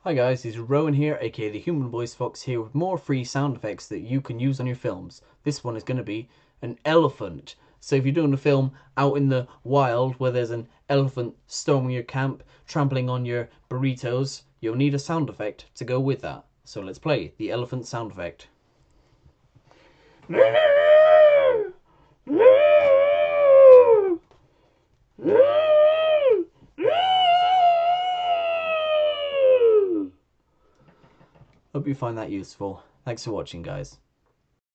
Hi guys, it's Rowan here, aka the Human Voice Fox, here with more free sound effects that you can use on your films. This one is going to be an elephant. So if you're doing a film out in the wild where there's an elephant storming your camp, trampling on your burritos, you'll need a sound effect to go with that. So let's play the elephant sound effect. Hope you find that useful. Thanks for watching, guys.